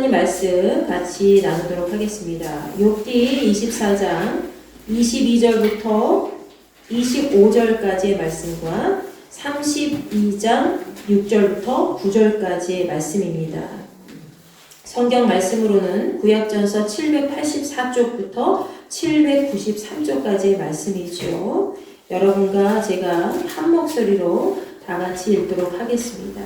하나님 말씀 같이 나누도록 하겠습니다. 욥기 24장 22절부터 25절까지의 말씀과 32장 6절부터 9절까지의 말씀입니다. 성경 말씀으로는 구약전서 784쪽부터 793쪽까지의 말씀이죠. 여러분과 제가 한 목소리로 다 같이 읽도록 하겠습니다.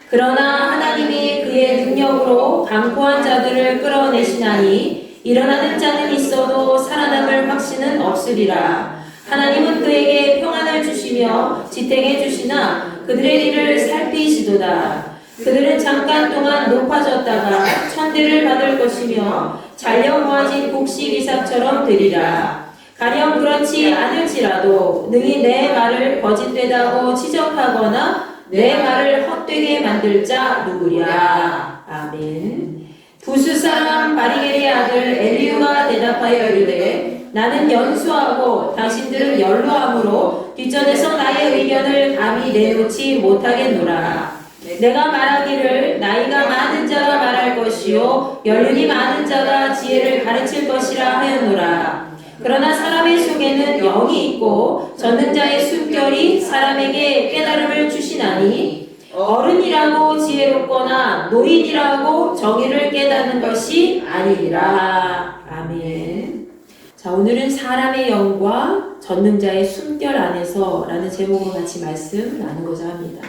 그러나 하나님이 그의 능력으로 강포한 자들을 끌어내시나니 일어나는 자는 있어도 살아남을 확신은 없으리라. 하나님은 그에게 평안을 주시며 지탱해 주시나 그들의 일을 살피시도다. 그들은 잠깐 동안 높아졌다가 천대를 받을 것이며 잘려 모아진 곡식 이삭처럼 되리라. 가령 그렇지 않을지라도 능히 내 말을 거짓되다고 지적하거나 내 말을 헛되게 만들 자 누구랴. 아멘. 부수 사람 바리겔의 아들 엘리후가 대답하여 이르되 나는 연수하고 당신들은 연로함으로 뒷전에서 나의 의견을 감히 내놓지 못하겠노라. 내가 말하기를 나이가 많은 자가 말할 것이요 연륜이 많은 자가 지혜를 가르칠 것이라 하였노라. 그러나 사람의 속에는 영이 있고 전능자의 숨결이 사람에게 깨달음을 주시나니 어른이라고 지혜롭거나 노인이라고 정의를 깨닫는 것이 아니니라. 아멘. 자, 오늘은 사람의 영과 전능자의 숨결 안에서 라는 제목으로 같이 말씀 나누고자 합니다.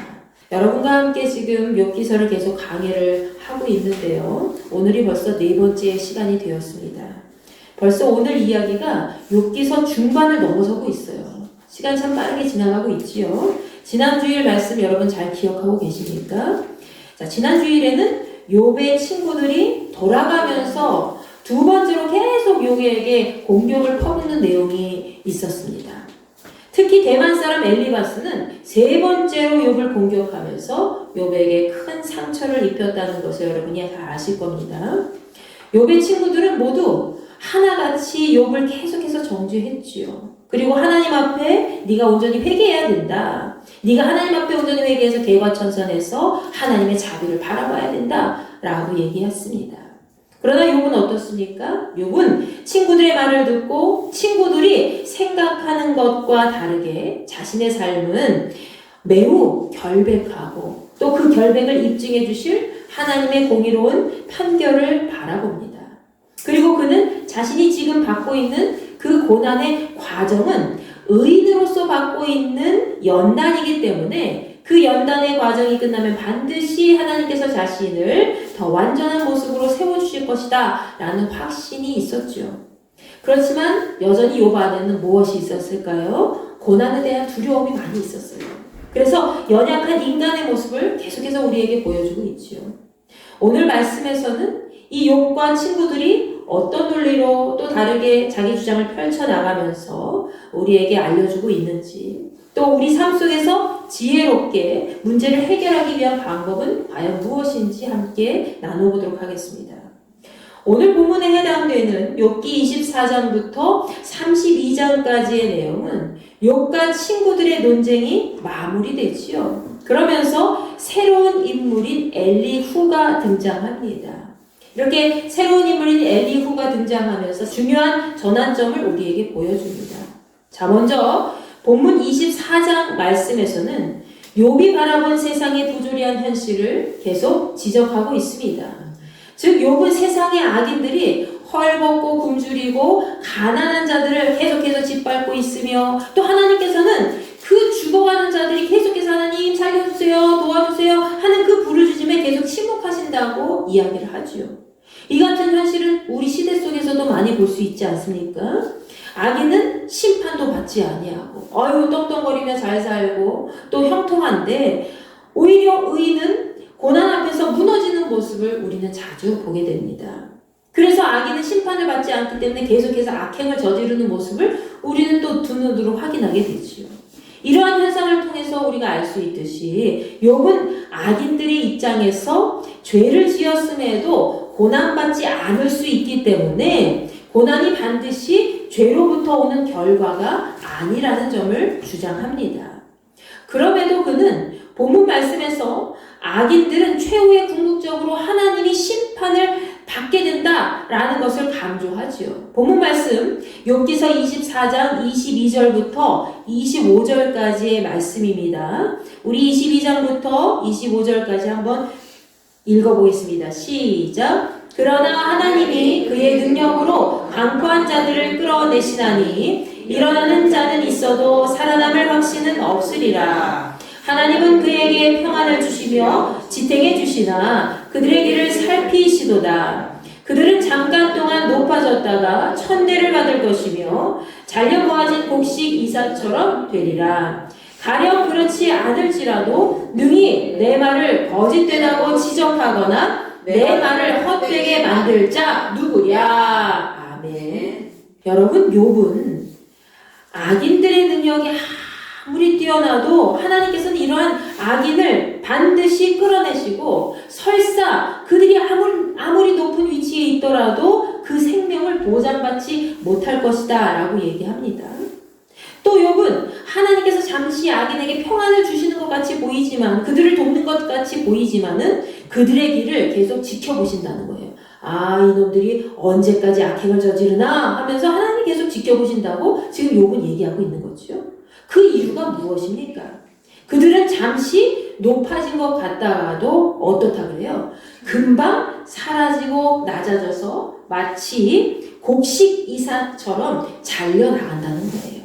여러분과 함께 지금 욥기서를 계속 강의를 하고 있는데요. 오늘이 벌써 4번째 시간이 되었습니다. 벌써 오늘 이야기가 욥기서 중반을 넘어서고 있어요. 시간 참 빠르게 지나가고 있지요. 지난 주일 말씀 여러분 잘 기억하고 계십니까? 자, 지난 주일에는 욥의 친구들이 돌아가면서 두 번째로 계속 욥에게 공격을 퍼붓는 내용이 있었습니다. 특히 대만 사람 엘리바스는 세 번째로 욥을 공격하면서 욥에게 큰 상처를 입혔다는 것을 여러분이 다 아실 겁니다. 욥의 친구들은 모두 하나같이 욥을 계속해서 정죄했지요. 그리고 하나님 앞에 네가 온전히 회개해야 된다. 네가 하나님 앞에 온전히 회개해서 개과천선해서 하나님의 자비를 바라봐야 된다. 라고 얘기했습니다. 그러나 욥은 어떻습니까? 욥은 친구들의 말을 듣고 친구들이 생각하는 것과 다르게 자신의 삶은 매우 결백하고 또 그 결백을 입증해 주실 하나님의 공의로운 판결을 바라봅니다. 그리고 그는 자신이 지금 받고 있는 그 고난의 과정은 의인으로서 받고 있는 연단이기 때문에 그 연단의 과정이 끝나면 반드시 하나님께서 자신을 더 완전한 모습으로 세워주실 것이다 라는 확신이 있었죠. 그렇지만 여전히 욥 안에는 무엇이 있었을까요? 고난에 대한 두려움이 많이 있었어요. 그래서 연약한 인간의 모습을 계속해서 우리에게 보여주고 있죠. 오늘 말씀에서는 이 욥과 친구들이 어떤 논리로 또 다르게 자기 주장을 펼쳐나가면서 우리에게 알려주고 있는지, 또 우리 삶 속에서 지혜롭게 문제를 해결하기 위한 방법은 과연 무엇인지 함께 나눠보도록 하겠습니다. 오늘 본문에 해당되는 욥기 24장부터 32장까지의 내용은 욥과 친구들의 논쟁이 마무리되지요. 그러면서 새로운 인물인 엘리후가 등장합니다. 이렇게 새로운 인물인 엘리후가 등장하면서 중요한 전환점을 우리에게 보여줍니다. 자, 먼저 본문 24장 말씀에서는 욥이 바라본 세상의 부조리한 현실을 계속 지적하고 있습니다. 즉 욥은 세상의 악인들이 헐벗고 굶주리고 가난한 자들을 계속해서 짓밟고 있으며 또 하나님께서는 그 죽어가는 자들이 계속해서 하나님 살려주세요, 도와주세요 하는 그 부르짖음에 계속 침묵하신다고 이야기를 하지요. 이 같은 현실은 우리 시대 속에서도 많이 볼 수 있지 않습니까? 악인은 심판도 받지 아니하고 떵떵거리며 잘 살고 또 형통한데 오히려 의인은 고난 앞에서 무너지는 모습을 우리는 자주 보게 됩니다. 그래서 악인은 심판을 받지 않기 때문에 계속해서 악행을 저지르는 모습을 우리는 또 두 눈으로 확인하게 되지요. 이러한 현상을 통해서 우리가 알 수 있듯이 욥은 악인들의 입장에서 죄를 지었음에도 고난받지 않을 수 있기 때문에 고난이 반드시 죄로부터 오는 결과가 아니라는 점을 주장합니다. 그럼에도 그는 본문 말씀에서 악인들은 최후의 궁극적으로 하나님이 심판을 받게 된다라는 것을 강조하지요. 본문 말씀 욥기서 24장 22절부터 25절까지의 말씀입니다. 우리 22장부터 25절까지 한번 읽어보겠습니다. 시작. 그러나 하나님이 그의 능력으로 강포한 자들을 끌어내시나니 일어나는 자는 있어도 살아남을 확신은 없으리라. 하나님은 그에게 평안을 주시며 지탱해 주시나 그들의 길을 살피시도다. 그들은 잠깐 동안 높아졌다가 천대를 받을 것이며 잘려 모아진 곡식 이삭처럼 되리라. 가령 그렇지 않을지라도 능히 내 말을 거짓되다고 지적하거나 내 말을 헛되게 만들 자 누구랴. 아멘. 여러분, 욥은 악인들의 능력이 아무리 뛰어나도 하나님께서는 이러한 악인을 반드시 끌어내시고 설사 그들이 아무리 높은 위치에 있더라도 그 생명을 보장받지 못할 것이다 라고 얘기합니다. 또 욥은 하나님께서 잠시 악인에게 평안을 주시는 것 같이 보이지만, 그들을 돕는 것 같이 보이지만은 그들의 길을 계속 지켜보신다는 거예요. 아, 이놈들이 언제까지 악행을 저지르나 하면서 하나님 계속 지켜보신다고 지금 욥은 얘기하고 있는 거죠. 그 이유가 무엇입니까? 그들은 잠시 높아진 것 같다가도 어떻다 그래요? 금방 사라지고 낮아져서 마치 곡식 이삭처럼 잘려나간다는 거예요.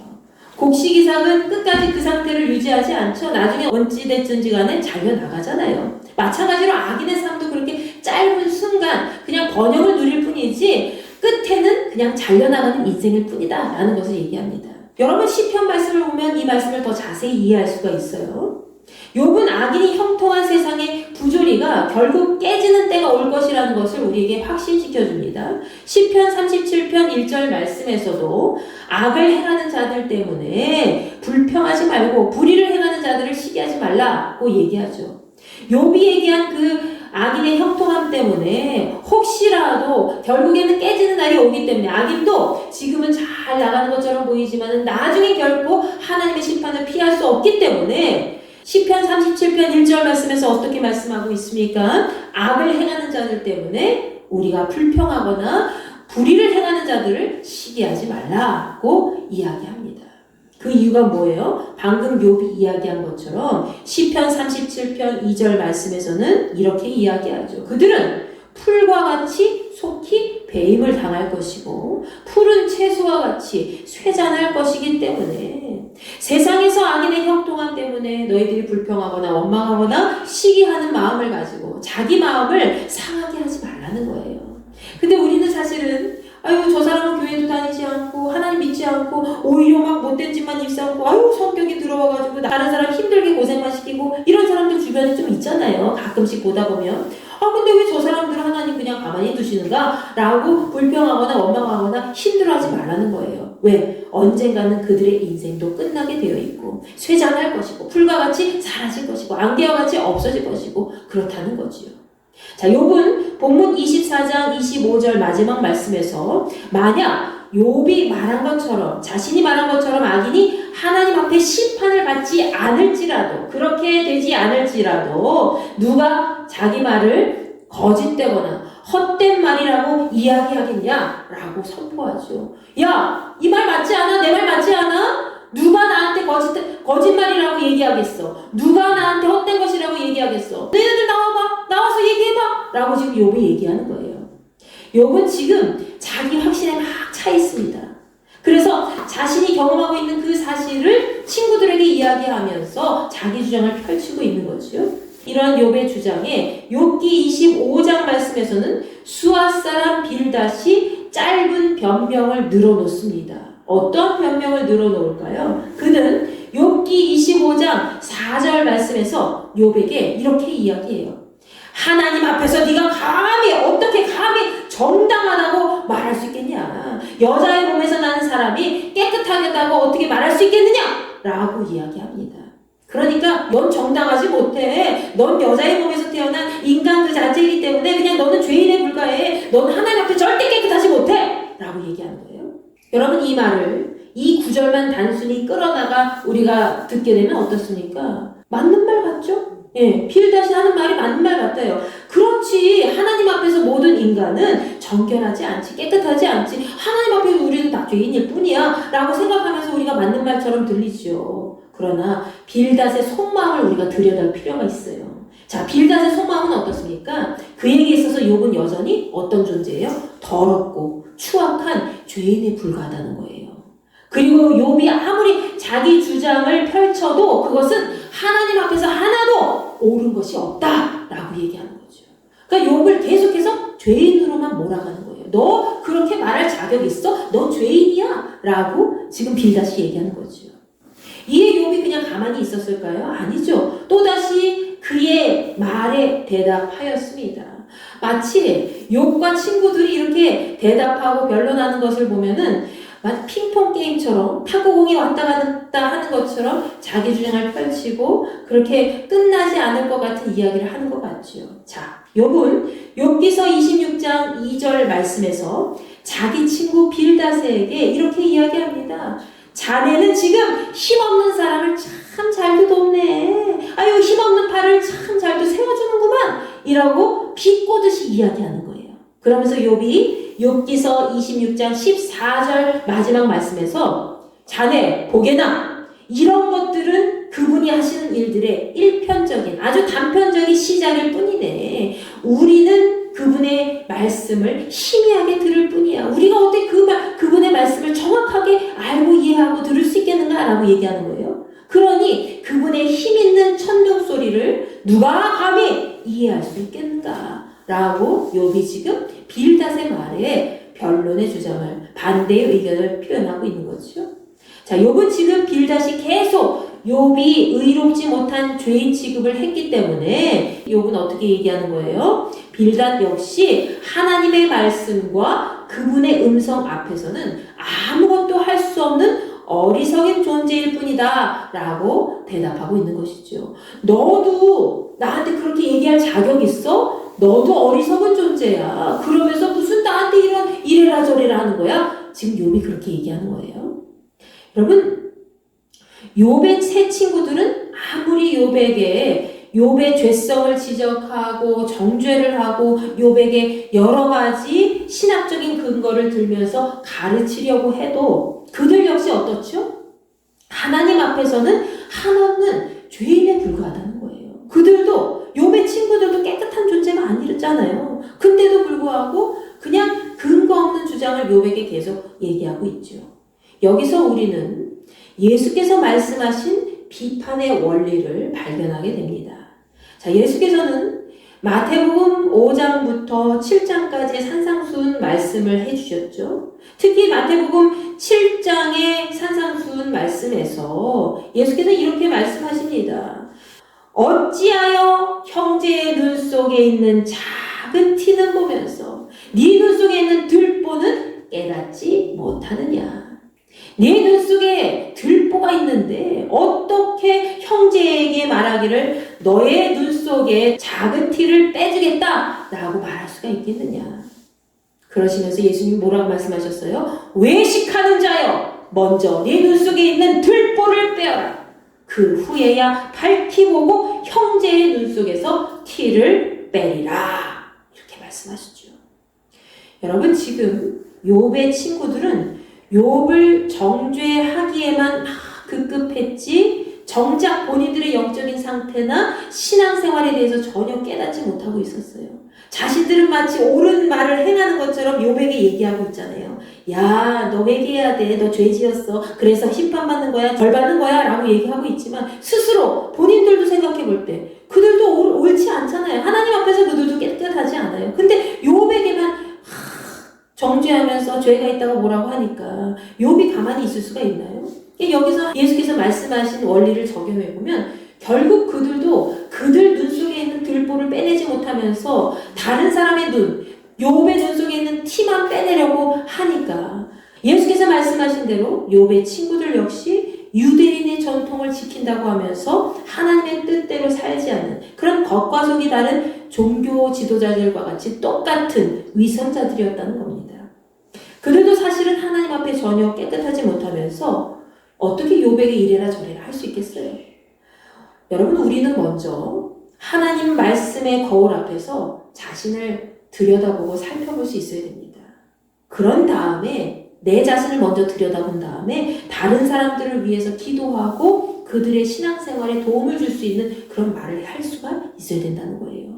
곡식 이삭은 끝까지 그 상태를 유지하지 않죠. 나중에 어찌됐든지 간에 잘려나가잖아요. 마찬가지로 악인의 삶도 그렇게 짧은 순간 그냥 번영을 누릴 뿐이지 끝에는 그냥 잘려나가는 인생일 뿐이다 라는 것을 얘기합니다. 여러분, 시편 말씀을 보면 이 말씀을 더 자세히 이해할 수가 있어요. 욥은 악인이 형통한 세상의 부조리가 결국 깨지는 때가 올 것이라는 것을 우리에게 확신시켜줍니다. 시편 37편 1절 말씀에서도 악을 행하는 자들 때문에 불평하지 말고 불의를 행하는 자들을 시기하지 말라고 얘기하죠. 욥이 얘기한 그 악인의 형통함 때문에 혹시라도 결국에는 깨지는 날이 오기 때문에, 악인도 지금은 잘 나가는 것처럼 보이지만 나중에 결코 하나님의 심판을 피할 수 없기 때문에 시편 37편 1절 말씀에서 어떻게 말씀하고 있습니까? 악을 행하는 자들 때문에 우리가 불평하거나 불의를 행하는 자들을 시기하지 말라고 이야기합니다. 그 이유가 뭐예요? 방금 욥이 이야기한 것처럼 시편 37편 2절 말씀에서는 이렇게 이야기하죠. 그들은 풀과 같이 속히 배임을 당할 것이고 푸른 채소와 같이 쇠잔할 것이기 때문에, 세상에서 악인의 형통함 때문에 너희들이 불평하거나 원망하거나 시기하는 마음을 가지고 자기 마음을 상하게 하지 말라는 거예요. 근데 우리는 사실은 아유, 저 사람은 교회도 다니지 않고 하나님 믿지 않고 오히려 막 못된 짓만 일삼고 아유, 성격이 들어와가지고 다른 사람 힘들게 고생만 시키고 이런 사람들 주변에 좀 있잖아요. 가끔씩 보다 보면 근데 왜 저 사람들은 하나님 그냥 가만히 두시는가? 라고 불평하거나 원망하거나 힘들어하지 말라는 거예요. 왜? 언젠가는 그들의 인생도 끝나게 되어 있고 쇠잔할 것이고 풀과 같이 사라질 것이고 안개와 같이 없어질 것이고 그렇다는 거지요. 자, 욥은 본문 24장 25절 마지막 말씀에서 만약 욥이 말한 것처럼, 자신이 말한 것처럼 악인이 하나님 앞에 심판을 받지 않을지라도, 그렇게 되지 않을지라도 누가 자기 말을 거짓되거나 헛된 말이라고 이야기하겠냐라고 선포하죠. 야, 이 말 맞지 않아? 내 말 맞지 않아? 누가 나한테 거짓말이라고 얘기하겠어? 누가 나한테 헛된 것이라고 얘기하겠어? 너희들 나와봐! 나와서 얘기해봐! 라고 지금 욥이 얘기하는 거예요. 욥은 지금 자기 확신에 막 차 있습니다. 그래서 자신이 경험하고 있는 그 사실을 친구들에게 이야기하면서 자기 주장을 펼치고 있는 거죠. 이러한 욥의 주장에 욥기 25장 말씀에서는 수앗 사람 빌닷이 짧은 변명을 늘어놓습니다. 어떤 변명을 늘어놓을까요? 그는 욥기 25장 4절 말씀에서 욥에게 이렇게 이야기해요. 하나님 앞에서 네가 어떻게 감히 정당하다고 말할 수 있겠냐? 여자의 몸에서 나는 사람이 깨끗하겠다고 어떻게 말할 수 있겠느냐? 라고 이야기합니다. 그러니까 넌 정당하지 못해. 넌 여자의 몸에서 태어난 인간 그 자체이기 때문에 그냥 너는 죄인에 불과해. 넌 하나님 앞에 절대 깨끗하지 못해. 라고 얘기하는 거예요. 여러분, 이 말을, 이 구절만 단순히 끌어다가 우리가 듣게 되면 어떻습니까? 맞는 말 같죠? 예, 빌닷이 하는 말이 맞는 말 같아요. 그렇지, 하나님 앞에서 모든 인간은 정결하지 않지, 깨끗하지 않지, 하나님 앞에서 우리는 다 죄인일 뿐이야 라고 생각하면서 우리가 맞는 말처럼 들리죠. 그러나 빌닷의 속마음을 우리가 들여다볼 필요가 있어요. 자, 빌닷의 속마음은 어떻습니까? 그에게 있어서 욥은 여전히 어떤 존재예요? 더럽고 추악한 죄인에 불과하다는 거예요. 그리고 욥이 아무리 자기 주장을 펼쳐도 그것은 하나님 앞에서 하나도 옳은 것이 없다라고 얘기하는 거죠. 그러니까 욥을 계속해서 죄인으로만 몰아가는 거예요. 너 그렇게 말할 자격 있어? 너 죄인이야? 라고 지금 빌닷이 얘기하는 거죠. 이에 욥이 그냥 가만히 있었을까요? 아니죠. 또다시 그의 말에 대답하였습니다. 마치 욥과 친구들이 이렇게 대답하고 변론하는 것을 보면은 핑퐁 게임처럼 탁구공이 왔다 갔다 하는 것처럼 자기 주장을 펼치고 그렇게 끝나지 않을 것 같은 이야기를 하는 것 같죠. 자, 욥은 욥기서 26장 2절 말씀에서 자기 친구 빌닷에게 이렇게 이야기합니다. 자네는 지금 힘없는 사람을 참 잘도 돕네. 아유, 힘없는 팔을 참 잘도 세워주는구만. 이라고 비꼬듯이 이야기하는 거예요. 그러면서 욥이 욥기서 26장 14절 마지막 말씀에서 자네 보게나 이런 것들은 그분이 하시는 일들의 일편적인 아주 단편적인 시작일 뿐이네. 우리는 그분의 말씀을 희미하게 들을 뿐이야. 우리가 어떻게 그분의 말씀을 정확하게 알고 이해하고 들을 수 있겠는가라고 얘기하는 거예요. 그러니 그분의 힘 있는 천둥 소리를 누가 감히 이해할 수 있겠는가? 라고 욥이 지금 빌닷의 말에 변론의 주장을, 반대의 의견을 표현하고 있는 거죠. 자, 욥은 지금 빌닷이 계속 욥이 의롭지 못한 죄인 취급을 했기 때문에 욥은 어떻게 얘기하는 거예요? 빌닷 역시 하나님의 말씀과 그분의 음성 앞에서는 아무것도 할 수 없는 어리석은 존재일 뿐이다 라고 대답하고 있는 것이죠. 너도 나한테 그렇게 얘기할 자격 있어? 너도 어리석은 존재야. 그러면서 무슨 나한테 이래라 저래라 하는 거야? 지금 욥이 그렇게 얘기하는 거예요. 여러분, 욥의 세 친구들은 아무리 욥의 죄성을 지적하고 정죄를 하고 욥에게 여러 가지 신학적인 근거를 들면서 가르치려고 해도 그들 역시 어떻죠? 하나님 앞에서는 한없는 죄인에 불과하다는 거예요. 그들도 욥의 친구들도 깨끗한 존재가 아니잖아요. 근데도 불구하고 그냥 근거 없는 주장을 욥에게 계속 얘기하고 있죠. 여기서 우리는 예수께서 말씀하신 비판의 원리를 발견하게 됩니다. 자, 예수께서는 마태복음 5장부터 7장까지 산상수훈 말씀을 해주셨죠. 특히 마태복음 7장의 산상수훈 말씀에서 예수께서 이렇게 말씀하십니다. 어찌하여 형제의 눈 속에 있는 작은 티는 보면서 네 눈 속에 있는 들보는 깨닫지 못하느냐. 네 눈 속에 들보가 있는데 어떻게 형제에게 말하기를 너의 눈 속에 작은 티를 빼주겠다 라고 말할 수가 있겠느냐. 그러시면서 예수님 뭐라고 말씀하셨어요? 외식하는 자여 먼저 네 눈 속에 있는 들보를 빼어라. 그 후에야 밝히 보고 형제의 눈 속에서 티를 빼리라. 이렇게 말씀하시죠. 여러분, 지금 욥의 친구들은 욥을 정죄하기에만 급급했지 정작 본인들의 영적인 상태나 신앙생활에 대해서 전혀 깨닫지 못하고 있었어요. 자신들은 마치 옳은 말을 행하는 것처럼 욥에게 얘기하고 있잖아요. 야, 너 회개해야 돼. 너 죄 지었어. 그래서 심판받는 거야. 벌 받는 거야. 라고 얘기하고 있지만 스스로 본인들도 생각해 볼 때 그들도 옳지 않잖아요. 하나님 앞에서 그들도 깨끗하지 않아요. 근데 욥에게만 정죄하면서 죄가 있다고 뭐라고 하니까 욥이 가만히 있을 수가 있나요? 여기서 예수께서 말씀하신 원리를 적용해보면 결국 그들도 그들 눈 속에 있는 들보를 빼내지 못하면서 다른 사람의 눈, 욥의 눈 속에 있는 티만 빼내려고 하니까 예수께서 말씀하신 대로 욥의 친구들 역시 유대인의 전통을 지킨다고 하면서 하나님의 뜻대로 살지 않는 그런 겉과 속이 다른 종교 지도자들과 같이 똑같은 위선자들이었다는 겁니다. 그들도 사실은 하나님 앞에 전혀 깨끗하지 못하면서 어떻게 욥에게 이래라 저래라 할 수 있겠어요? 여러분, 우리는 먼저 하나님 말씀의 거울 앞에서 자신을 들여다보고 살펴볼 수 있어야 됩니다. 그런 다음에 내 자신을 먼저 들여다본 다음에 다른 사람들을 위해서 기도하고 그들의 신앙생활에 도움을 줄 수 있는 그런 말을 할 수가 있어야 된다는 거예요.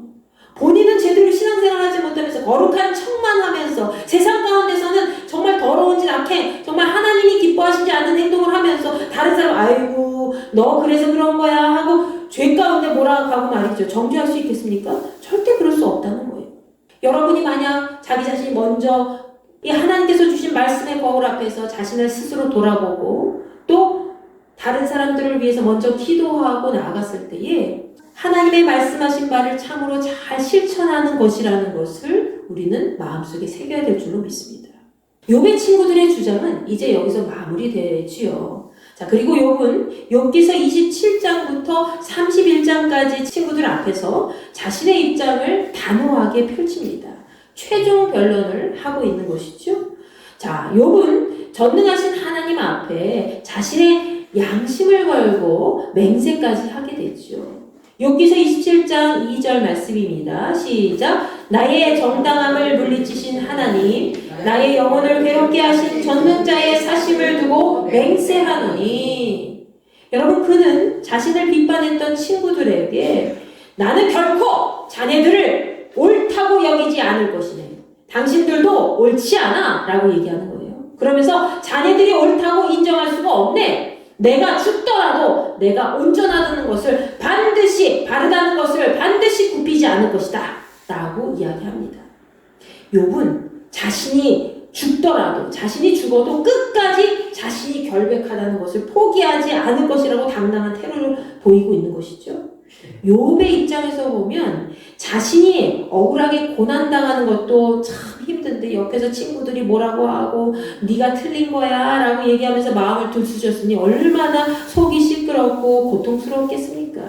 본인은 제대로 신앙생활을 하지 못하면서 거룩한 척만 하면서 세상 가운데서는 정말 더러운 짓 악해 정말 하나님이 기뻐하시지 않는 행동을 하면서 다른 사람 아이고 너 그래서 그런 거야 하고 죄 가운데 몰아가고 말이죠. 정죄할 수 있겠습니까? 절대 그럴 수 없다는 거예요. 여러분이 만약 자기 자신이 먼저 이 하나님께서 주신 말씀의 거울 앞에서 자신을 스스로 돌아보고 또 다른 사람들을 위해서 먼저 기도하고 나아갔을 때에 하나님의 말씀하신 바를 참으로 잘 실천하는 것이라는 것을 우리는 마음속에 새겨야 될 줄로 믿습니다. 욥의 친구들의 주장은 이제 여기서 마무리되지요. 자, 그리고 욥은 욥기서 27장부터 31장까지 친구들 앞에서 자신의 입장을 단호하게 펼칩니다. 최종 변론을 하고 있는 것이죠. 자, 욥은 전능하신 하나님 앞에 자신의 양심을 걸고 맹세까지 하게 되죠. 욥기서 27장 2절 말씀입니다. 시작. 나의 정당함을 물리치신 하나님, 나의 영혼을 괴롭게 하신 전능자의 사심을 두고 맹세하노니. 여러분, 그는 자신을 비판했던 친구들에게 나는 결코 자네들을 옳다고 여기지 않을 것이네. 당신들도 옳지 않아 라고 얘기하는 거예요. 그러면서 자네들이 옳다고 인정할 수가 없네. 내가 죽더라도 내가 온전하다는 것을 반드시 바르다는 것을 반드시 굽히지 않을 것이다 라고 이야기합니다. 욥은 자신이 죽더라도 자신이 죽어도 끝까지 자신이 결백하다는 것을 포기하지 않을 것이라고 당당한 태도를 보이고 있는 것이죠. 욥의 입장에서 보면 자신이 억울하게 고난당하는 것도 참 힘든데 옆에서 친구들이 뭐라고 하고 네가 틀린 거야 라고 얘기하면서 마음을 들쑤셨으니 얼마나 속이 시끄럽고 고통스러웠겠습니까?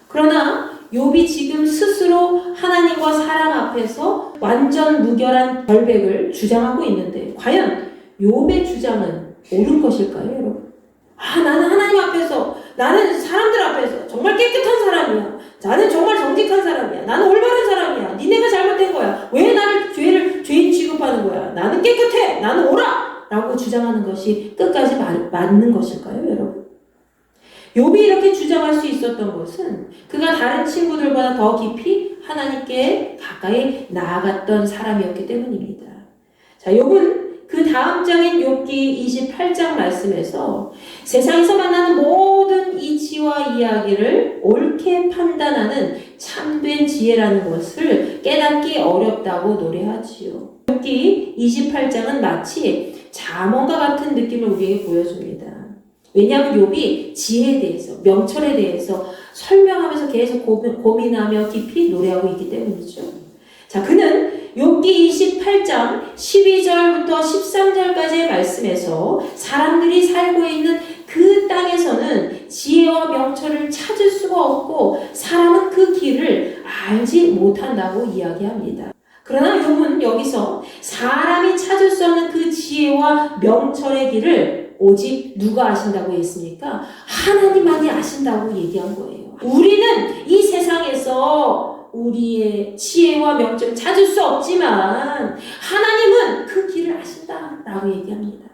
그러나 욥이 지금 스스로 하나님과 사람 앞에서 완전 무결한 결백을 주장하고 있는데 과연 욥의 주장은 옳은 것일까요, 여러분? 나는 하나님 앞에서, 나는 사람들 앞에서 정말 깨끗한 사람이야. 나는 정말 정직한 사람이야. 나는 올바른 사람이야. 니네가 잘못된 거야. 왜 나를 죄인 취급하는 거야? 나는 깨끗해. 나는 옳아. 라고 주장하는 것이 끝까지 맞는 것일까요, 여러분? 욥이 이렇게 주장할 수 있었던 것은 그가 다른 친구들보다 더 깊이 하나님께 가까이 나아갔던 사람이었기 때문입니다. 자, 욥은 그 다음 장인 욥기 28장 말씀에서 세상에서 만나는 모든 이치와 이야기를 옳게 판단하는 참된 지혜라는 것을 깨닫기 어렵다고 노래하지요. 욥기 28장은 마치 잠언과 같은 느낌을 우리에게 보여줍니다. 왜냐하면 욥이 지혜에 대해서, 명철에 대해서 설명하면서 계속 고민하며 깊이 노래하고 있기 때문이죠. 자, 그는 욥기 28장 12절부터 13절까지의 말씀에서 사람들이 살고 있는 그 땅에서는 지혜와 명철을 찾을 수가 없고 사람은 그 길을 알지 못한다고 이야기합니다. 그러나 욥은 여기서 사람이 찾을 수 없는 그 지혜와 명철의 길을 오직 누가 아신다고 했습니까? 하나님만이 아신다고 얘기한 거예요. 우리는 이 세상에서 우리의 지혜와 명철을 찾을 수 없지만 하나님은 그 길을 아신다라고 얘기합니다.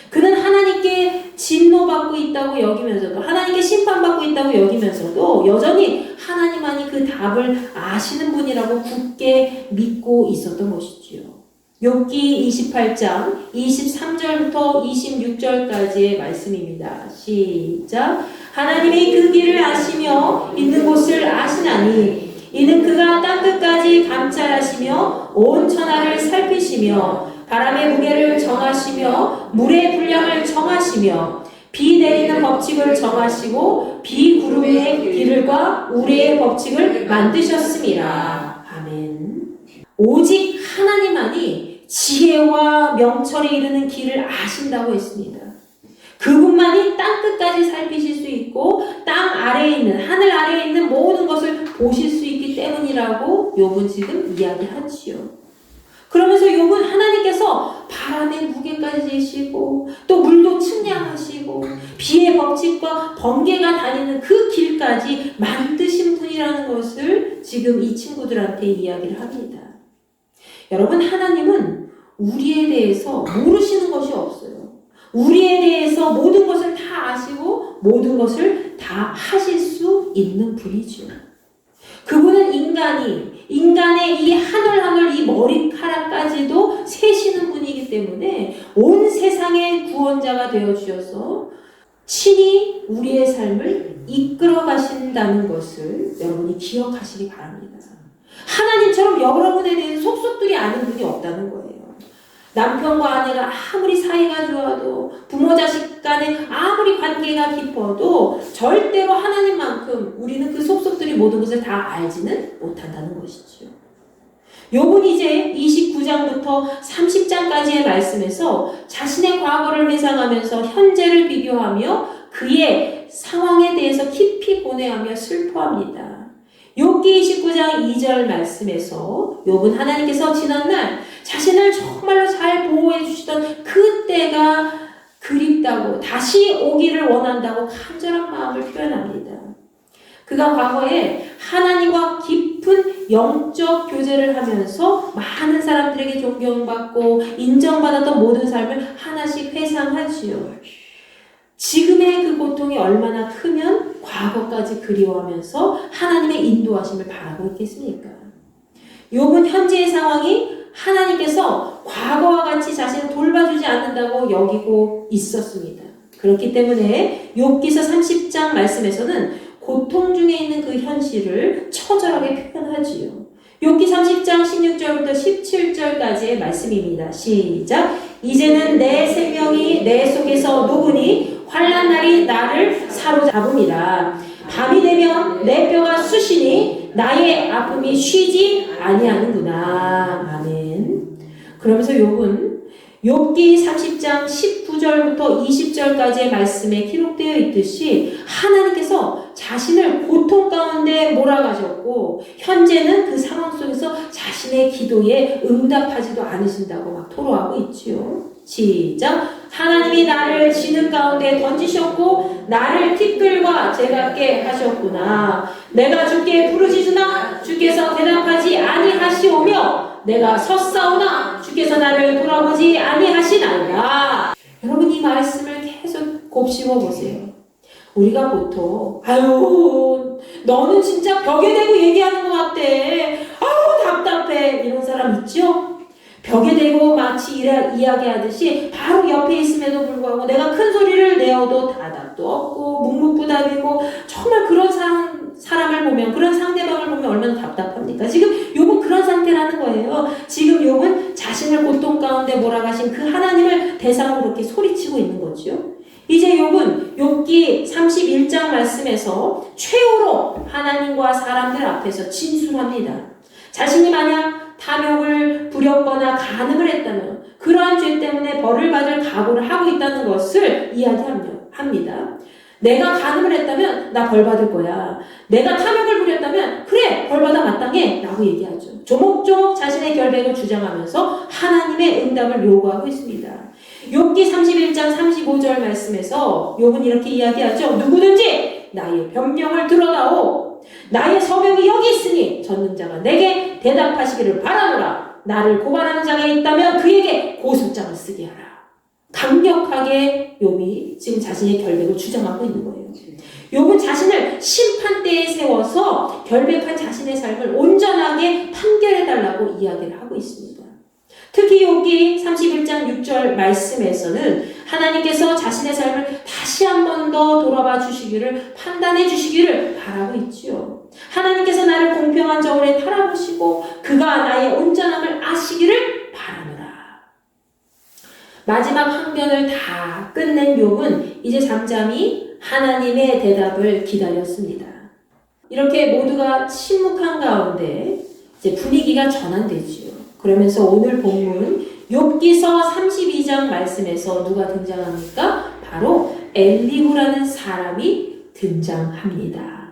그는 하나님께 진노받고 있다고 여기면서도 하나님께 심판받고 있다고 여기면서도 여전히 하나님만이 그 답을 아시는 분이라고 굳게 믿고 있었던 것이지요. 욥기 28장 23절부터 26절까지의 말씀입니다. 시작. 하나님이 그 길을 아시며 있는 곳을 아시나니 이는 그가 땅끝까지 감찰하시며 온 천하를 살피시며 바람의 무게를 정하시며 물의 분량을 정하시며 비 내리는 법칙을 정하시고 비구름의 길과 우레의 법칙을 만드셨습니다. 아멘. 오직 하나님만이 지혜와 명철에 이르는 길을 아신다고 했습니다. 그분만이 땅끝까지 살피실 수 있고 땅 아래에 있는, 하늘 아래에 있는 모든 것을 보실 수 있기 때문이라고 욥은 지금 이야기하지요. 그러면서 욥은 하나님께서 바람의 무게까지 지시고 또 물도 측량하시고 비의 법칙과 번개가 다니는 그 길까지 만드신 분이라는 것을 지금 이 친구들한테 이야기를 합니다. 여러분, 하나님은 우리에 대해서 모르시는 것이 없어요. 우리에 대해서 모든 것을 다 아시고 모든 것을 다 하실 수 있는 분이죠. 그분은 인간의 이 하늘하늘 이 머리카락까지도 세시는 분이기 때문에 온 세상의 구원자가 되어주셔서 친히 우리의 삶을 이끌어 가신다는 것을 여러분이 기억하시기 바랍니다. 하나님처럼 여러분에 대해서 속속들이 아는 분이 없다는 거예요. 남편과 아내가 아무리 사이가 좋아도 부모 자식 간에 아무리 관계가 깊어도 절대로 하나님만큼 우리는 그 속속들이 모든 것을 다 알지는 못한다는 것이죠. 욥은 이제 29장부터 30장까지의 말씀에서 자신의 과거를 회상하면서 현재를 비교하며 그의 상황에 대해서 깊이 고뇌하며 슬퍼합니다. 욥기 29장 2절 말씀에서 욥은 하나님께서 지난날 자신을 정말로 잘 보호해 주시던 그때가 그립다고 다시 오기를 원한다고 간절한 마음을 표현합니다. 그가 과거에 하나님과 깊은 영적 교제를 하면서 많은 사람들에게 존경받고 인정받았던 모든 삶을 하나씩 회상하지요. 지금의 그 고통이 얼마나 크면 과거까지 그리워하면서 하나님의 인도하심을 바라고 있겠습니까? 욥은 현재의 상황이 하나님께서 과거와 같이 자신을 돌봐주지 않는다고 여기고 있었습니다. 그렇기 때문에 욥기서 30장 말씀에서는 고통 중에 있는 그 현실을 처절하게 표현하지요. 욥기 30장 16절부터 17절까지의 말씀입니다. 시작. 이제는 내 생명이 내 속에서 녹으니 환난 날이 나를 사로잡음이라. 밤이 되면 내 뼈가 쑤시니 나의 아픔이 쉬지 아니하는구나. 아멘. 그러면서 욥은 욥기 30장 19절부터 20절까지의 말씀에 기록되어 있듯이 하나님께서 자신을 고통 가운데 몰아가셨고 현재는 그 상황 속에서 자신의 기도에 응답하지도 않으신다고 막 토로하고 있지요. 시작. 하나님이 나를 진흙 가운데 던지셨고 나를 티끌과 제각게 하셨구나. 내가 주께 부르짖으나 주께서 대답하지 아니하시오며 내가 섰사오나 주께서 나를 돌아보지 아니하시나이다. 여러분, 이 말씀을 계속 곱씹어 보세요. 우리가 보통 아유 너는 진짜 벽에 대고 얘기하는 것 같아. 아유 답답해. 이런 사람 있죠? 벽에 대고 마치 이야기하듯이 바로 옆에 있음에도 불구하고 내가 큰 소리를 내어도 대답도 없고 묵묵부답이고 정말 그런 사람을 보면 그런 상대방을 보면 얼마나 답답합니까? 지금 욥은 그런 상태라는 거예요. 지금 욥은 자신을 고통 가운데 몰아가신 그 하나님을 대상으로 그렇게 소리치고 있는 거죠. 이제 욥은 욥기 31장 말씀에서 최후로 하나님과 사람들 앞에서 진술합니다. 자신이 만약 탐욕을 부렸거나 간음을 했다면 그러한 죄 때문에 벌을 받을 각오를 하고 있다는 것을 이야기합니다. 내가 간음을 했다면 나 벌 받을 거야. 내가 탐욕을 부렸다면 그래 벌 받아 마땅해 라고 얘기하죠. 조목조목 자신의 결백을 주장하면서 하나님의 응답을 요구하고 있습니다. 욥기 31장 35절 말씀에서 욥은 이렇게 이야기하죠. 누구든지 나의 변명을 들어다오. 나의 서명이 여기 있으니 전능자가 내게 대답하시기를 바라노라. 나를 고발하는 자가 있다면 그에게 고소장을 쓰게 하라. 강력하게 욥이 지금 자신의 결백을 주장하고 있는 거예요. 욥은 자신을 심판대에 세워서 결백한 자신의 삶을 온전하게 판결해달라고 이야기를 하고 있습니다. 특히 욥기 31장 6절 말씀에서는 하나님께서 자신의 삶을 다시 한 번 더 돌아봐 주시기를 판단해 주시기를 바라고 있지요. 하나님께서 나를 공평한 저울에 달아보시고 그가 나의 온전함을 아시기를 바라노라. 마지막 항변을 다 끝낸 욥은 이제 잠잠히 하나님의 대답을 기다렸습니다. 이렇게 모두가 침묵한 가운데 이제 분위기가 전환되지요. 그러면서 오늘 본문 욥기서 32장 말씀에서 누가 등장합니까? 바로 엘리후라는 사람이 등장합니다.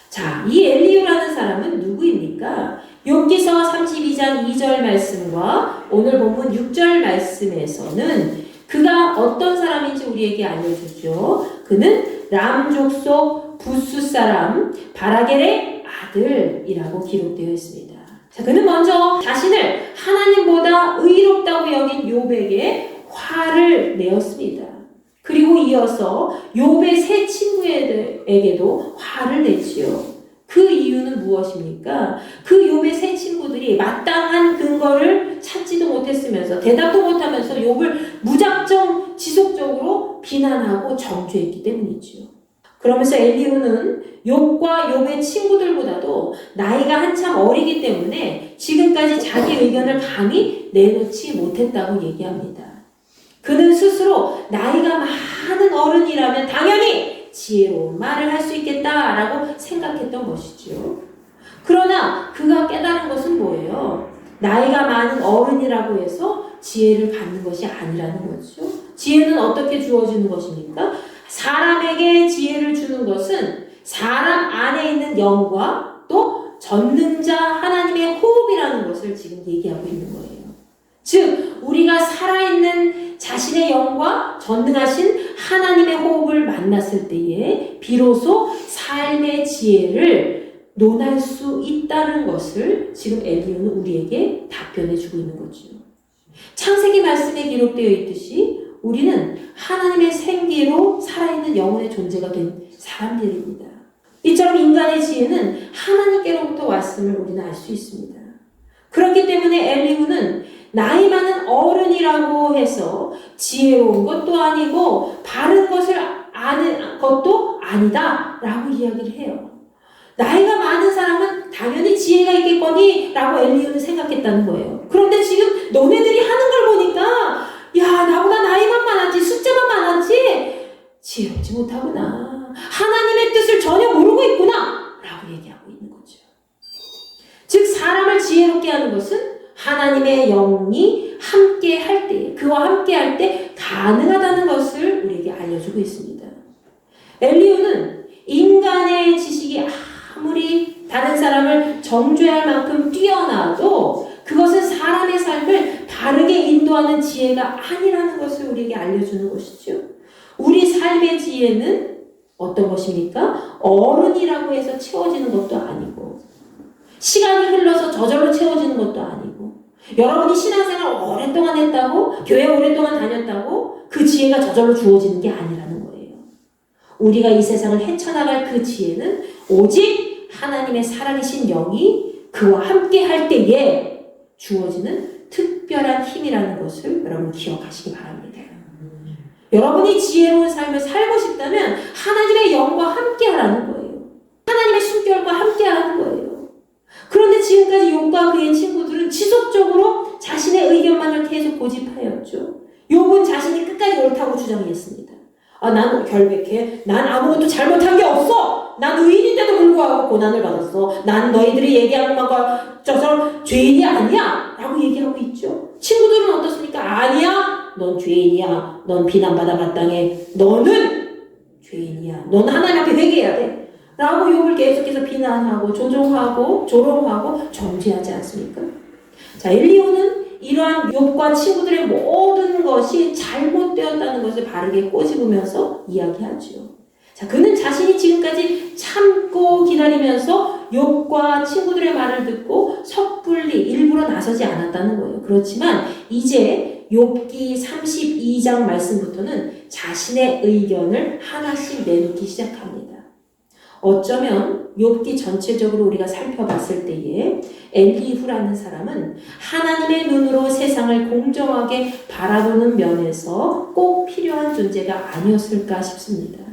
자, 이 엘리후라는 사람은 누구입니까? 욥기서 32장 2절 말씀과 오늘 본문 6절 말씀에서는 그가 어떤 사람인지 우리에게 알려주죠. 그는 람 족속 부스 사람 바라겔의 아들이라고 기록되어 있습니다. 자, 그는 먼저 자신을 하나님보다 의롭다고 여긴 욥에게 화를 내었습니다. 그리고 이어서 욥의 세 친구에게도 화를 냈지요. 그 이유는 무엇입니까? 그 욥의 세 친구들이 마땅한 근거를 찾지도 못했으면서 대답도 못하면서 욥을 무작정 지속적으로 비난하고 정죄했기 때문이지요. 그러면서 엘리후는 욥과 욥의 친구들보다도 나이가 한참 어리기 때문에 지금까지 자기 의견을 감히 내놓지 못했다고 얘기합니다. 그는 스스로 나이가 많은 어른이라면 당연히 지혜로운 말을 할 수 있겠다라고 생각했던 것이죠. 그러나 그가 깨달은 것은 뭐예요? 나이가 많은 어른이라고 해서 지혜를 받는 것이 아니라는 거죠. 지혜는 어떻게 주어지는 것입니까? 사람에게 지혜를 주는 것은 사람 안에 있는 영과 또 전능자 하나님의 호흡이라는 것을 지금 얘기하고 있는 거예요. 즉 우리가 살아있는 자신의 영과 전능하신 하나님의 호흡을 만났을 때에 비로소 삶의 지혜를 논할 수 있다는 것을 지금 엘리후는 우리에게 답변해 주고 있는 거죠. 창세기 말씀에 기록되어 있듯이 우리는 하나님의 생기로 살아있는 영혼의 존재가 된 사람들입니다. 이처럼 인간의 지혜는 하나님께로부터 왔음을 우리는 알 수 있습니다. 그렇기 때문에 엘리후는 나이 많은 어른이라고 해서 지혜로운 것도 아니고 바른 것을 아는 것도 아니다 라고 이야기를 해요. 나이가 많은 사람은 당연히 지혜가 있겠거니 라고 엘리후는 생각했다는 거예요. 그런데 지금 너네들이 하는 걸 보니까 야 나보다 나이만 많았지 숫자만 많았지 지혜롭지 못하구나. 하나님의 뜻을 전혀 모르고 있구나 라고 얘기하고 있는 거죠. 즉 사람을 지혜롭게 하는 것은 하나님의 영이 함께 할 때, 그와 함께 할 때 가능하다는 것을 우리에게 알려주고 있습니다. 엘리후는 인간의 지식이 아무리 다른 사람을 정죄할 만큼 뛰어나도 그것은 사람의 삶을 바르게 인도하는 지혜가 아니라는 것을 우리에게 알려주는 것이죠. 우리 삶의 지혜는 어떤 것입니까? 어른이라고 해서 채워지는 것도 아니고 시간이 흘러서 저절로 채워지는 것도 아니고 여러분이 신앙생활 오랫동안 했다고 교회 오랫동안 다녔다고 그 지혜가 저절로 주어지는 게 아니라는 거예요. 우리가 이 세상을 헤쳐나갈 그 지혜는 오직 하나님의 살아계신 영이 그와 함께 할 때에 주어지는 특별한 힘이라는 것을 여러분 기억하시기 바랍니다. 여러분이 지혜로운 삶을 살고 싶다면 하나님의 영과 함께 하라는 거예요. 하나님의 숨결과 함께 하는 거예요. 그런데 지금까지 욥과 그의 친구들은 지속적으로 자신의 의견만을 계속 고집하였죠. 욥은 자신이 끝까지 옳다고 주장했습니다. 난 결백해. 난 아무것도 잘못한 게 없어. 난 의인인데도 불구하고 고난을 받았어. 난 너희들이 얘기하는 것과 저처럼 죄인이 아니야 라고 얘기하고 있죠. 친구들은 어떻습니까? 아니야. 넌 죄인이야. 넌 비난받아 마땅해. 너는 죄인이야. 넌 하나님 앞에 회개해야 돼. 라고 욥을 계속해서 비난하고 조종하고 조롱하고 정죄하지 않습니까? 자, 엘리후는 이러한 욥과 친구들의 모든 것이 잘못되었다는 것을 바르게 꼬집으면서 이야기하죠. 자, 그는 자신이 지금까지 참고 기다리면서 욥과 친구들의 말을 듣고 섣불리 일부러 나서지 않았다는 거예요. 그렇지만 이제 욥기 32장 말씀부터는 자신의 의견을 하나씩 내놓기 시작합니다. 어쩌면 욥기 전체적으로 우리가 살펴봤을 때에 엘리후라는 사람은 하나님의 눈으로 세상을 공정하게 바라보는 면에서 꼭 필요한 존재가 아니었을까 싶습니다.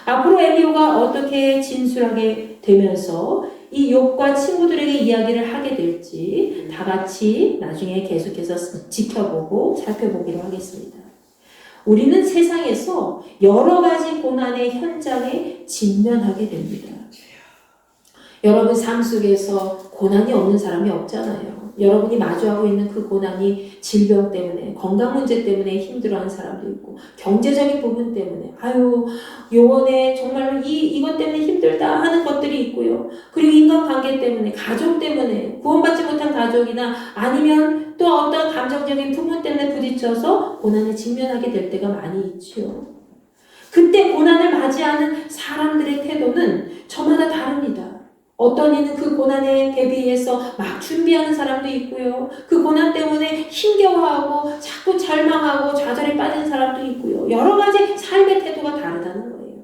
앞으로 엘리후가 어떻게 진술하게 되면서 이 욥과 친구들에게 이야기를 하게 될지 다 같이 나중에 계속해서 지켜보고 살펴보기로 하겠습니다. 우리는 세상에서 여러 가지 고난의 현장에 직면하게 됩니다. 여러분 삶 속에서 고난이 없는 사람이 없잖아요. 여러분이 마주하고 있는 그 고난이 질병 때문에, 건강 문제 때문에 힘들어하는 사람도 있고, 경제적인 부분 때문에, 아유, 요번에 정말로 이것 때문에 힘들다 하는 것들이 있고요. 그리고 인간관계 때문에, 가족 때문에, 구원받지 못한 가족이나 아니면 또 어떤 감정적인 부분 때문에 부딪혀서 고난에 직면하게 될 때가 많이 있지요. 그때 고난을 맞이하는 사람들의 태도는 저마다 다릅니다. 어떤 이는 그 고난에 대비해서 막 준비하는 사람도 있고요. 그 고난 때문에 힘겨워하고 자꾸 절망하고 좌절에 빠진 사람도 있고요. 여러 가지 삶의 태도가 다르다는 거예요.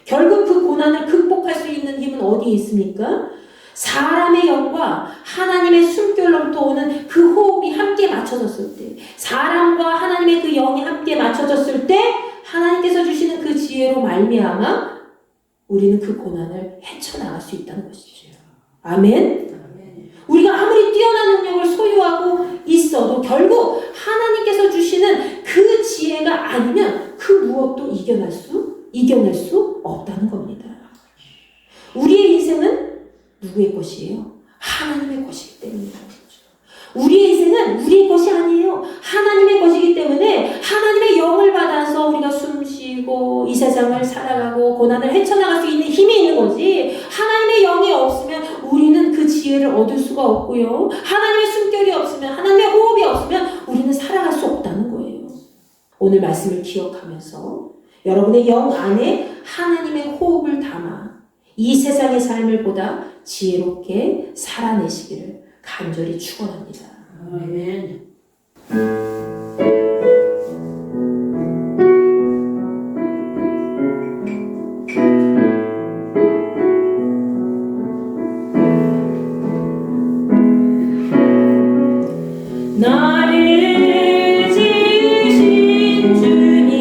결국 그 고난을 극복할 수 있는 힘은 어디에 있습니까? 사람의 영과 하나님의 숨결로부터 오는 그 호흡이 함께 맞춰졌을 때, 사람과 하나님의 그 영이 함께 맞춰졌을 때 하나님께서 주시는 그 지혜로 말미암아 우리는 그 고난을 헤쳐나갈 수 있다는 것이죠. 아멘? 우리가 아무리 뛰어난 능력을 소유하고 있어도 결국 하나님께서 주시는 그 지혜가 아니면 그 무엇도 이겨낼 수 없다는 겁니다. 우리의 인생은 누구의 것이에요? 하나님의 것이기 때문이다. 우리의 인생은 우리의 것이 아니에요. 하나님의 것이기 때문에 하나님의 영을 받아서 우리가 숨쉬고 이 세상을 살아가고 고난을 헤쳐나갈 수 있는 힘이 있는 거지, 하나님의 영이 없으면 우리는 그 지혜를 얻을 수가 없고요. 하나님의 숨결이 없으면, 하나님의 호흡이 없으면 우리는 살아갈 수 없다는 거예요. 오늘 말씀을 기억하면서 여러분의 영 안에 하나님의 호흡을 담아 이 세상의 삶을 보다 지혜롭게 살아내시기를 간절히 축원합니다. 아멘. 나를 지으신 주님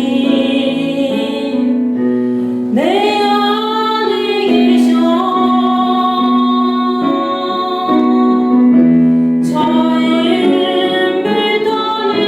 내 안에 계셔 저의 뱉어내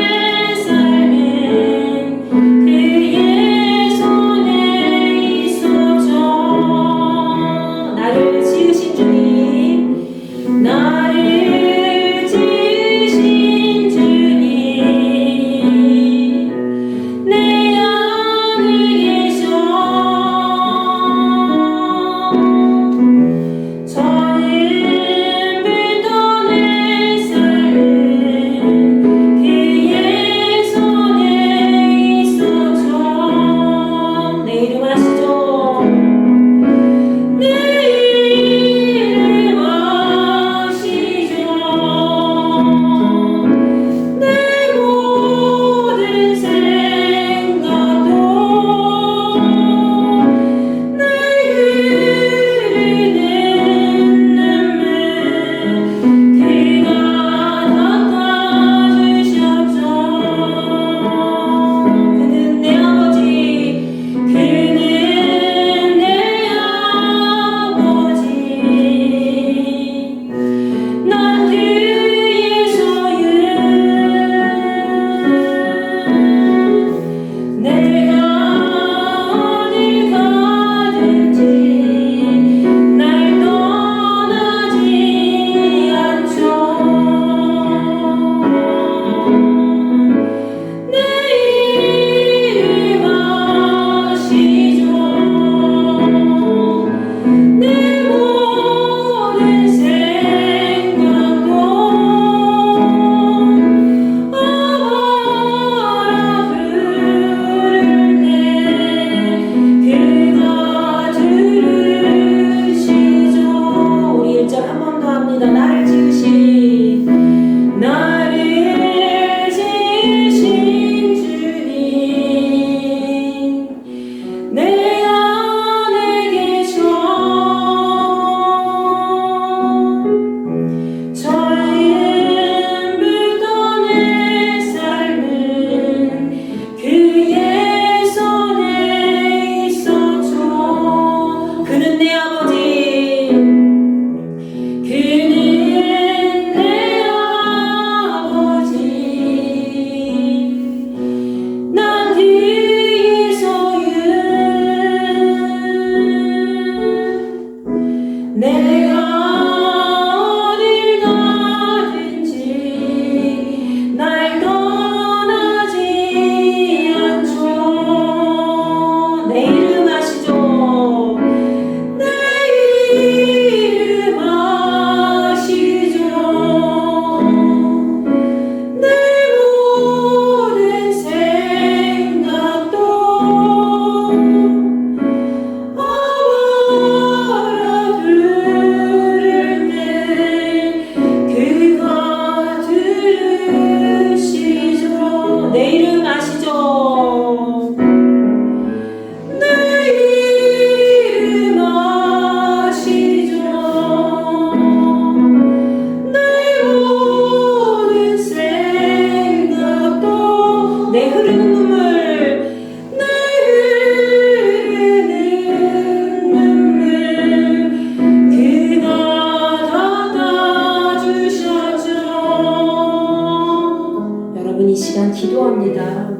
시간 기도합니다.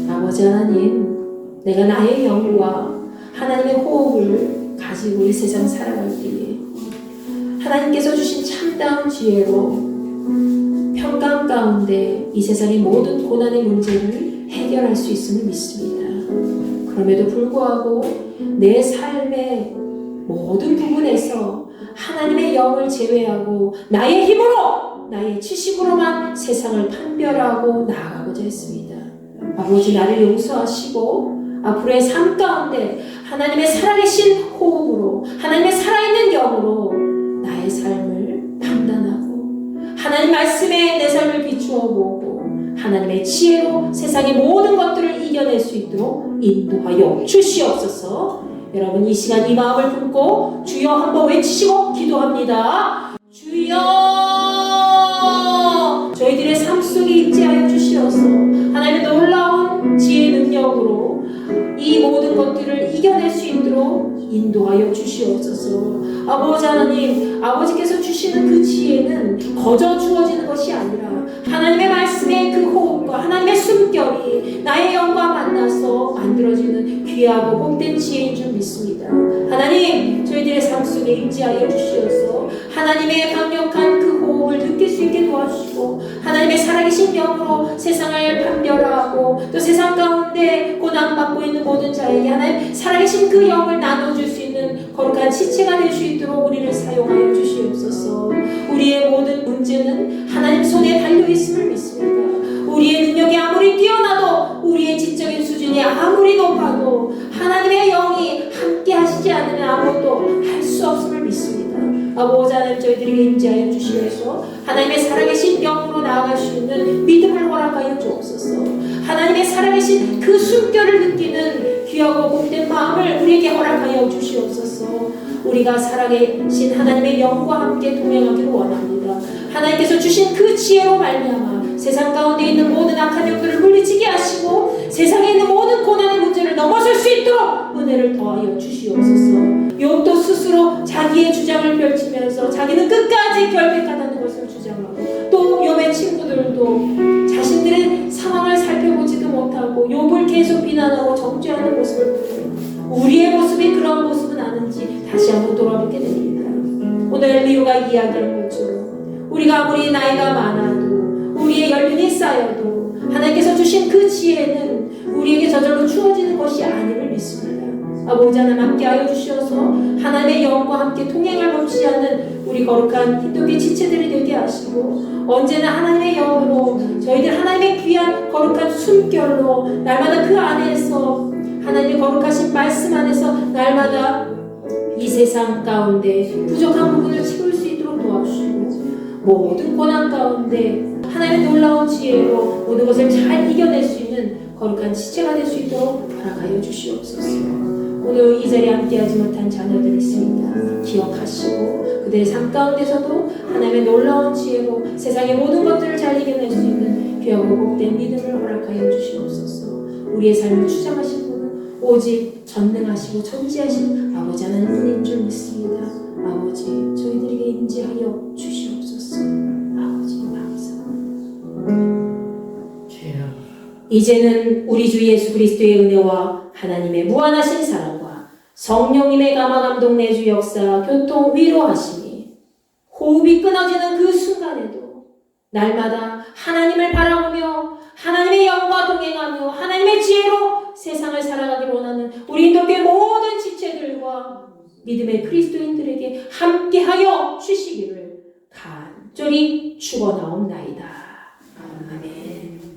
아버지 하나님, 내가 나의 영과 하나님의 호흡을 가지고 이 세상 살아갈 때에 하나님께서 주신 참다운 지혜로 평강 가운데 이 세상의 모든 고난의 문제를 해결할 수 있음을 믿습니다. 그럼에도 불구하고 내 삶의 모든 부분에서 하나님의 영을 제외하고 나의 힘으로, 나의 지식으로만 세상을 판별하고 나아가고자 했습니다. 아버지, 나를 용서하시고 앞으로의 삶 가운데 하나님의 살아계신 호흡으로, 하나님의 살아있는 영으로 나의 삶을 판단하고 하나님 말씀에 내 삶을 비추어 보고 하나님의 지혜로 세상의 모든 것들을 이겨낼 수 있도록 인도하여 주시옵소서. 여러분, 이 시간 이 마음을 품고 주여 한번 외치시고 기도합니다. 주여, 저희들의 삶 속에 임재하여 주시어서 하나님의 놀라운 지혜 능력으로 이 모든 것들을 이겨낼 수 있도록 인도하여 주시옵소서. 아버지 하나님, 아버지께서 주시는 그 지혜는 거저 주어지는 것이 아니라 하나님의 말씀의 그 호흡과 하나님의 숨결이 나의 영과 만나서 만들어지는 귀하고 복된 지혜인 줄 믿습니다. 하나님, 저희들의 삶 속에 임재하여 주시어서 하나님의 강력한 그 호흡을 느낄 수 있게 도와주시고 하나님의 살아계신 영으로 세상을 판별하고 또 세상 가운데 고난받고 있는 모든 자에게 하나님 살아계신 그 영을 나눠줄 수 있는 거룩한 지체가 될 수 있도록 우리를 사용하여 주시옵소서. 우리의 모든 문제는 하나님 손에 달려있음을 믿습니다. 우리의 능력이 아무리 뛰어나도 우리의 지적인 수준이 아무리 높아도 하나님의 영이 함께 하시지 않으면 아무것도 할 수 없음을 믿습니다. 아버지 하나님, 저희들에게 임재하여 주시옵소서. 하나님의 살아계신 영으로 나아갈 수 있는 믿음을 허락하여 주옵소서. 하나님의 살아계신 그 숨결을 느끼는 귀하고 복된 마음을 우리에게 허락하여 주시옵소서. 우리가 살아계신 하나님의 영과 함께 동행하기를 원합니다. 하나님께서 주신 그 지혜로 말미암아 세상 가운데 있는 모든 악한 영들을 물리치게 하시고 세상에 있는 모든 고난의 문제를 넘어설 수 있도록 은혜를 더하여 주시옵소서. 욥도 스스로 자기의 주장을 펼치면서 자기는 끝까지 결백하다는 것을 주장하고 또 욥의 친구들도 자신들의 상황을 살펴보지도 못하고 욥을 계속 비난하고 정죄하는 모습을 보고 우리의 모습이 그런 모습은 아닌지 다시 한번 돌아보게 됩니다. 오늘 리우가 이야기한 것처럼 우리가 아무리 나이가 많아도 우리의 연륜이 쌓여도 하나님께서 주신 그 지혜는 우리에게 저절로 주어지는 것이 아님을 믿습니다. 아버지 하나님, 함께하여 주시어서 하나님의 영과 함께 통행을 멈추지 않는 우리 거룩한 히토기 지체들이 되게 하시고 언제나 하나님의 영으로 저희들 하나님의 귀한 거룩한 숨결로 날마다 그 안에서 하나님의 거룩하신 말씀 안에서 날마다 이 세상 가운데 부족한 부분을 채울 수 있도록 도와주시고 모든 고난 가운데 하나님의 놀라운 지혜로 모든 것을 잘 이겨낼 수 있는 거룩한 지체가 될 수 있도록 허락하여 주시옵소서. 오늘 이 자리에 함께하지 못한 자녀들이 있습니다. 기억하시고 그들의 삶 가운데서도 하나님의 놀라운 지혜로 세상의 모든 것들을 잘 이겨낼 수 있는 귀하고 복된 믿음을 허락하여 주시옵소서. 우리의 삶을 주장하신 분은 오직 전능하시고 전지하신 아버지 하나님 분인 줄 믿습니다. 아버지, 저희들에게 임재하여 주시옵소서. 아버지, 감사합니다. 이제는 우리 주 예수 그리스도의 은혜와 하나님의 무한하신 사랑과 성령님의 감화감동 내주 역사 교통 위로하심이 호흡이 끊어지는 그 순간에도 날마다 하나님을 바라보며 하나님의 영과 동행하며 하나님의 지혜로 세상을 살아가길 원하는 우리 인도교회 모든 지체들과 믿음의 그리스도인들에게 함께하여 주시기를 간절히 축원하옵나이다. 아멘.